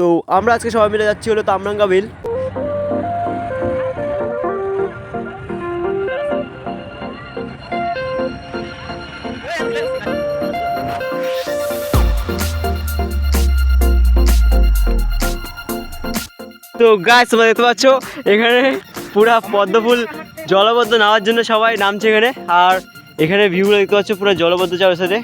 তো আমরা আজকে সবাই মিলে যাচ্ছি হলো তামরাঙ্গা বিল। তো গাছ তোমরা দেখতে পাচ্ছ এখানে পুরা পদ্মফুল জলবদ্ধ নামার জন্য সবাই নামছে এখানে। আর এখানে ভিউগুলো দেখতে পাচ্ছ পুরো জলবদ্ধ চার সাথে।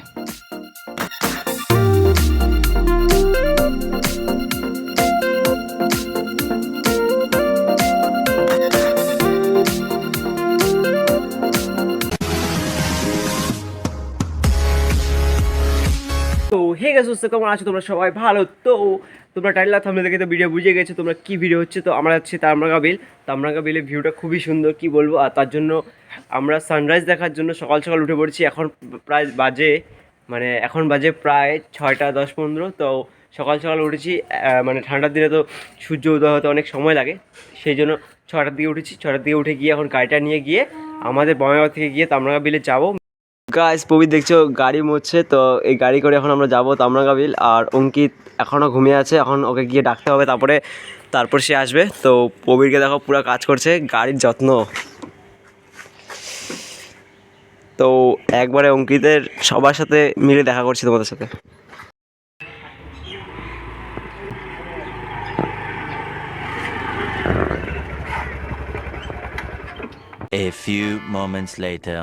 তো হে গেছে কেমন আছো তোমরা সবাই? ভালো তো? তোমরা টাইটেল থাম্বনেল দেখে তো ভিডিও বুঝে গেছো তোমরা কি ভিডিও হচ্ছে। তো আমরা যাচ্ছি তামরাঙ্গা বিল। তামরাঙ্গা বিলের ভিউটা খুবই সুন্দর, কি বলবো। আর তার জন্য আমরা সানরাইজ দেখার জন্য সকাল সকাল উঠে পড়ছি। এখন বাজে প্রায় 6টা 10-15। তো সকাল সকাল উঠেছি, মানে ঠান্ডার দিনে তো সূর্য উদয় হতে অনেক সময় লাগে, সেই জন্য 6টার দিকে উঠেছি। 6টার দিকে উঠে গিয়ে এখন গাড়িটা নিয়ে গিয়ে আমাদের বঙ্গাইগাঁও থেকে গিয়ে তামরাঙ্গা বিলে যাবো। গাইস প্রবীর দেখছো গাড়ি মুছছে, তো এই গাড়ি করে এখন আমরা যাবো তামরাঙ্গা বিল। আর অঙ্কিত এখনও ঘুমিয়ে আছে, এখন ওকে গিয়ে ডাকতে হবে, তারপর সে আসবে। তো প্রবীরকে দেখো পুরো কাজ করছে, গাড়ির যত্ন। তো একবারে অঙ্কিতের সবার সাথে মিলে দেখা করছি তোমাদের সাথে। A few moments later.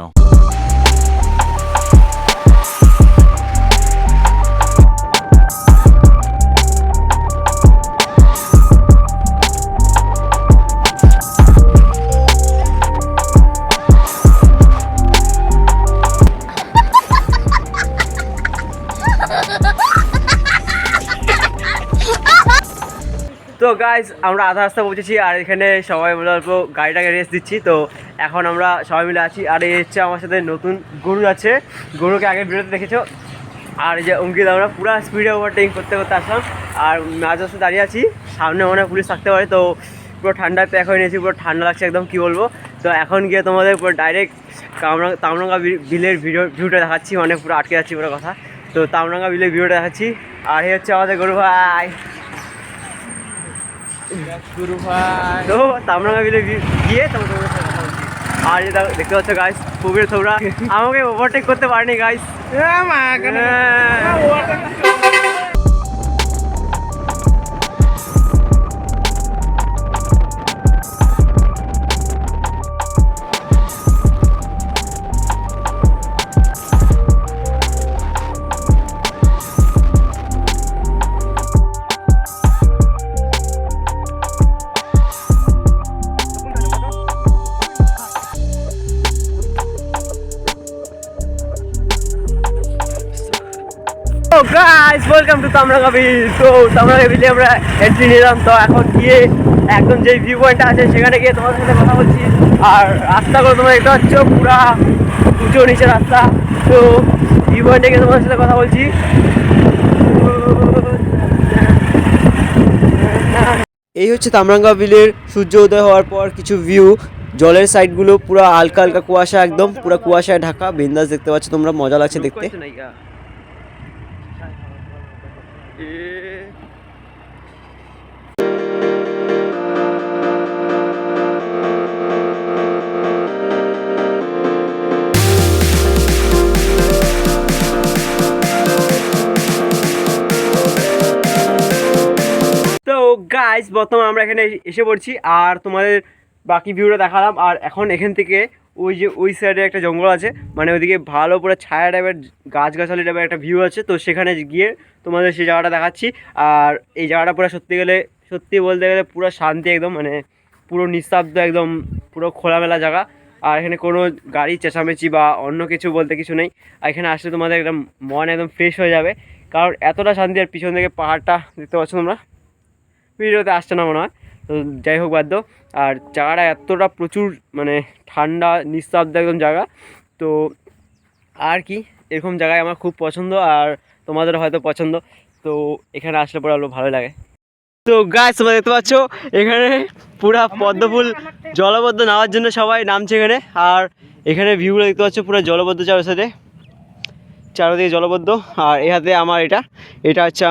তো গাইজ আমরা আধা রাস্তা পৌঁছেছি, আর এখানে সবাই মিলে অল্প গাড়িটাকে রেস্ট দিচ্ছি। তো এখন আমরা সবাই মিলে আছি। আর এই হচ্ছে আমার সাথে নতুন গরু আছে, গরুকে আগে ভিডিওতে দেখেছো। আর এই যে অঙ্কিত, আমরা পুরো স্পিডে ওভারটেকিং করতে করতে আসলাম। আর মাঝ রাস্তায় দাঁড়িয়ে আছি, সামনে মনে হয় পুলিশ থাকতে পারে। তো পুরো ঠান্ডায় প্যাক হয়ে নিয়েছি, পুরো ঠান্ডা লাগছে একদম, কী বলবো। তো এখন গিয়ে তোমাদের পুরো ডাইরেক্ট তামরাঙ্গা বিলের ভিউটা দেখাচ্ছি, মানে পুরো আটকে যাচ্ছি পুরো কথা। তো তামরাঙ্গা বিলের ভিউটা দেখাচ্ছি। আর এই হচ্ছে আমাদের গরু ভাই। তো তামরাঙ্গা বিলে গিয়ে তোমাদের সাথে কথা বলছি। আর যেটা দেখতে পাচ্ছ গাইস, প্রবীর তোমরা আমাকে ওভারটেক করতে পারেনি গাইস। গাইস ওয়েলকাম টু তামরাঙ্গা বিল। তো তামরাঙ্গা বিলে আমরা এন্ট্রি নিলাম। তো এখন গিয়ে একদম যেই ভিউ পয়েন্টটা আছে সেখানে গিয়ে তোমাদের সাথে কথা বলছি। আর রাস্তাগুলো তোমরা দেখতে পাচ্ছ পুরা উঁচু নিচে রাস্তা। তো ভিউ পয়েন্টে গিয়ে তোমাদের সাথে কথা বলছি। এই হচ্ছে তামরাঙ্গা বিলের সূর্য উদয় হওয়ার পর কিছু ভিউ। জলের সাইডগুলো পুরো হালকা হালকা কুয়াশা, একদম পুরো কুয়াশায় ঢাকা। বিন্দাস দেখতে পাচ্ছ তোমরা, মজা লাগছে দেখতে। তো গাইস বর্তমানে আমরা এখানে এসে পড়ছি, আর তোমাদের বাকি ভিউটা দেখালাম। আর এখন এখান থেকে ওই সাইডে একটা জঙ্গল আছে, মানে ওইদিকে ভালো পুরো ছায়া টাইপের গাছগাছালি টাইপের একটা ভিউ আছে। তো সেখানে গিয়ে তোমাদের সেই জায়গাটা দেখাচ্ছি। আর এই জায়গাটা পুরো সত্যি বলতে গেলে পুরো শান্তি একদম, মানে পুরো নিঃশব্দ একদম, পুরো খোলামেলা জায়গা। আর এখানে কোনো গাড়ি চেঁচামেচি বা অন্য কিছু বলতে কিছু নেই। আর এখানে আসলে তোমাদের একদম মন একদম ফ্রেশ হয়ে যাবে, কারণ এতটা শান্তি। আর পিছন থেকে পাহাড়টা দেখতে পাচ্ছ তোমরা, ভিডিওতে আসছে না মনে হয়। তো যাই হোক বাধ্য। আর জায়গাটা এতটা প্রচুর মানে ঠান্ডা নিঃশব্দ একদম জায়গা। তো আর কি, এরকম জায়গায় আমার খুব পছন্দ, আর তোমাদের হয়তো পছন্দ। তো এখানে আসলে পরে আরও ভালো লাগে। তো গাছ তোমরা দেখতে পাচ্ছ এখানে পুরা পদ্মফুল জলবদ্ধ নামার জন্য সবাই নামছে এখানে। আর এখানে ভিউগুলো দেখতে পাচ্ছ পুরো জলবদ্ধ চার সাথে। চারদিকে জলবদ্ধ। আর এই হাতে আমার এটা হচ্ছে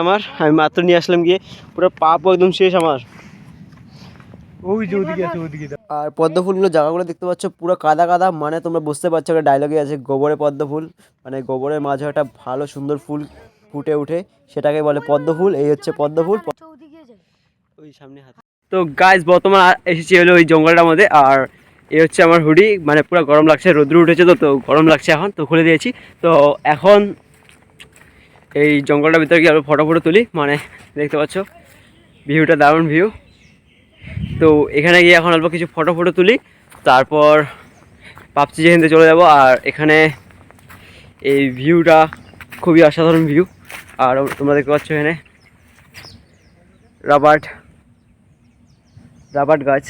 আমি মাত্র নিয়ে আসলাম গিয়ে, পুরো পাপ একদম শেষ আমার। ওই যে ওদিকে আছে ওদিকে। আর পদ্ম ফুলগুলো জায়গাগুলো দেখতে পাচ্ছ পুরো কাদা কাদা, মানে তোমরা বুঝতে পারছো একটা ডায়লগে আছে গোবরে পদ্ম ফুল, মানে গোবরের মাঝে একটা ভালো সুন্দর ফুল ফুটে উঠে, সেটাকে বলে পদ্ম ফুল। এই হচ্ছে পদ্ম ফুল ওই সামনে হাতে। তো গাইস বর্তমান এসেছি হলো ওই জঙ্গলটার মধ্যে। আর এই হচ্ছে আমার হুডি, মানে পুরো গরম লাগছে, রোদ্রু উঠেছে তো গরম লাগছে এখন, তো খুলে দিয়েছি। তো এখন এই জঙ্গলটার ভিতরে গিয়ে আরো ফটো তুলি, মানে দেখতে পাচ্ছ ভিউটা দারুণ ভিউ। তো এখানে গিয়ে এখন অল্প কিছু ফটো তুলি, তারপর ভাবছি যেখান থেকে চলে যাব। আর এখানে এই ভিউটা খুবই অসাধারণ ভিউ। আর তোমরা দেখতে পাচ্ছ এখানে রাবার গাছ।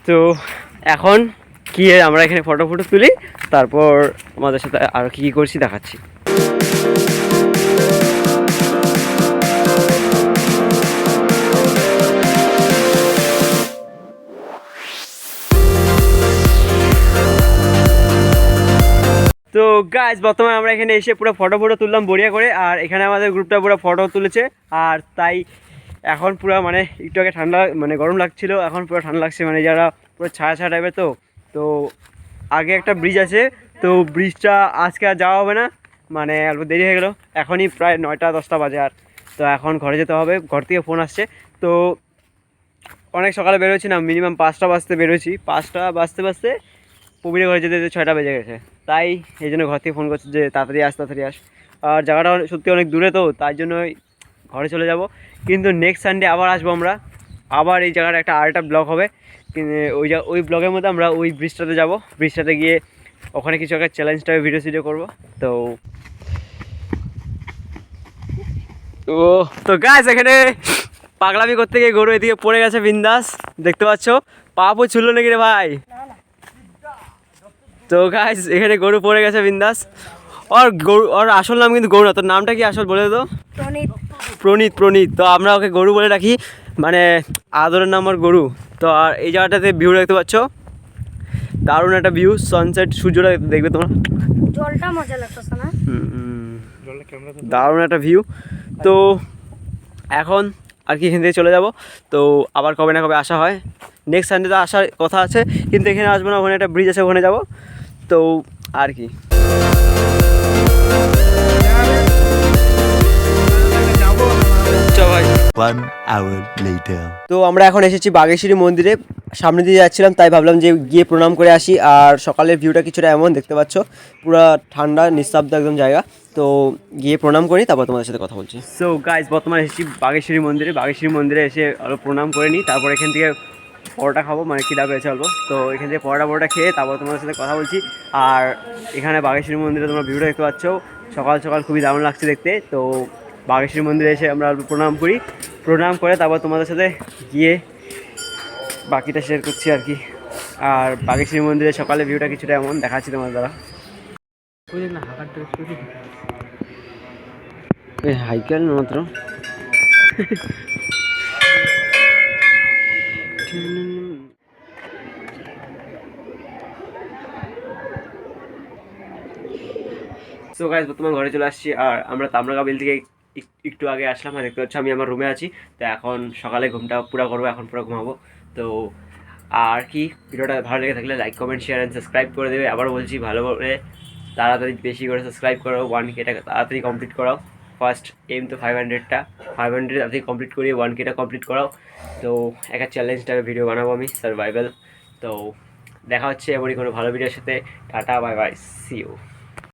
তো এখন কি আমরা এখানে ফটো তুলি, তারপর আমাদের সাথে আর কি করছি দেখাচ্ছি। তো গাইজ বর্তমানে আমরা এখানে এসে পুরো ফটো তুললাম বড়িয়া করে। আর এখানে আমাদের গ্রুপটা পুরো ফটো তুলেছে। আর তাই এখন পুরো মানে একটু আগে ঠান্ডা মানে গরম লাগছিল, এখন পুরো ঠান্ডা লাগছে, মানে যারা পুরো ছায়া ছায়া টাইপের। তো আগে একটা ব্রিজ আছে, তো ব্রিজটা আজকে আর যাওয়া হবে না, মানে অল্প দেরি হয়ে গেলো, এখনই প্রায় 9টা-10টা বাজে। আর তো এখন ঘরে যেতে হবে, ঘর থেকে ফোন আসছে। তো অনেক সকালে বেরোচ্ছি না, মিনিমাম 5টা বাজতে বেরোচ্ছি, 5টা বাজতে প্রবীরের ঘরে যেতে 6টা বেজে গেছে। তাই এই জন্য ঘর থেকে ফোন করছে যে তাড়াতাড়ি আস। আর জায়গাটা সত্যি অনেক দূরে, তো তার জন্যই ঘরে চলে যাব। কিন্তু নেক্সট সানডে আবার আসবো আমরা, আবার এই জায়গাটা একটা আরেকটা ব্লগ হবে। ওই ব্লগের মধ্যে আমরা ওই ব্রিজটাতে যাব, ব্রিজটাতে গিয়ে ওখানে কিছু একটা চ্যালেঞ্জ টাইপের ভিডিও করবো। তো গাইস এখানে পাগলামি করতে গিয়ে গরু এদিকে পড়ে গেছে বিন্দাস, দেখতে পাচ্ছ, পাপও ছিল নাকি রে ভাই। তো গাইস এখানে গরু পড়ে গেছে বিন্দাস। ওর আসল নাম কিন্তু গরু না। তোর নামটা কি আসল বলে তো? প্রণীত। তো আমরা ওকে গরু বলে রাখি, মানে আদরের নাম ওর গরু। তো আর এই জায়গাটাতে ভিউ দেখতে পাচ্ছ, দারুণ একটা ভিউ, সানসেট, সূর্যটা দেখবে তোমরা, জলটা মজা লাগতেছে না? দারুণ একটা ভিউ। তো এখন আর কি এখান থেকে চলে যাব। তো আবার কবে না কবে আসা হয়, নেক্সট সানডে তো আসার কথা আছে, কিন্তু এখানে আসবো না, ওখানে একটা ব্রিজ আছে, ওখানে যাব। তো আর কি ভাই। 1 hour later. তো আমরা এখন এসেছি বাগেশ্বরী মন্দিরে, সামনে দিয়ে যাচ্ছিলাম, তাই ভাবলাম যে গিয়ে প্রণাম করে আসি। আর সকালের ভিউটা কিছুটা এমন দেখতে পাচ্ছ, পুরো ঠান্ডা নিঃশব্দ একদম জায়গা। তো গিয়ে প্রণাম করি, তারপর তোমাদের সাথে কথা বলছি। সো গাইজ বর্তমানে এসেছি বাগেশ্বরী মন্দিরে এসে অল্প প্রণাম করে নিই, তারপর এখান থেকে পরোটা খাবো, মানে খিদা পেয়েছে অল্প। তো এখান থেকে পরোটা খেয়ে তারপর তোমাদের সাথে কথা বলছি। আর এখানে বাগেশ্বরী মন্দিরে তোমরা ভিউটা দেখতে পাচ্ছ, সকাল খুবই দারুণ লাগছে দেখতে। তো বাগেশ্বরী মন্দিরে এসে আমরা অল্প প্রণাম করে তারপর তোমাদের সাথে গিয়ে বাকিটা শেয়ার করছি আর কি। আর বাগেশ্বরী মন্দিরে সকালে ভিউটা কিছুটা এমন দেখাচ্ছি তোমার দ্বারা। হাইকেল মাত্র সো গাইস বর্তমান ঘরে চলে আসছি। আর আমরা তামরাগা বিল থেকে একটু আগে আসলাম। আর দেখতে পাচ্ছি আমি আমার রুমে আছি। তো এখন সকালে ঘুমটা পুরো করবো, এখন পুরো ঘুমাবো। তো আর কি, ভিডিওটা ভালো লেগে থাকলে like comment share and subscribe করে দেবে। আবার বলছি ভালো করে তাড়াতাড়ি বেশি করে সাবস্ক্রাইব করো, 1K তাড়াতাড়ি কমপ্লিট করাও। ফার্স্ট এম তো 500 তাড়াতাড়ি কমপ্লিট করিয়ে 1K কমপ্লিট করাও। তো একটা চ্যালেঞ্জ টাইপের ভিডিও বানাবো আমি, সার্ভাইভাল। তো দেখা হচ্ছে এমনই কোনো ভালো ভিডিওর সাথে। টাটা, বাই বাই, সি ইউ।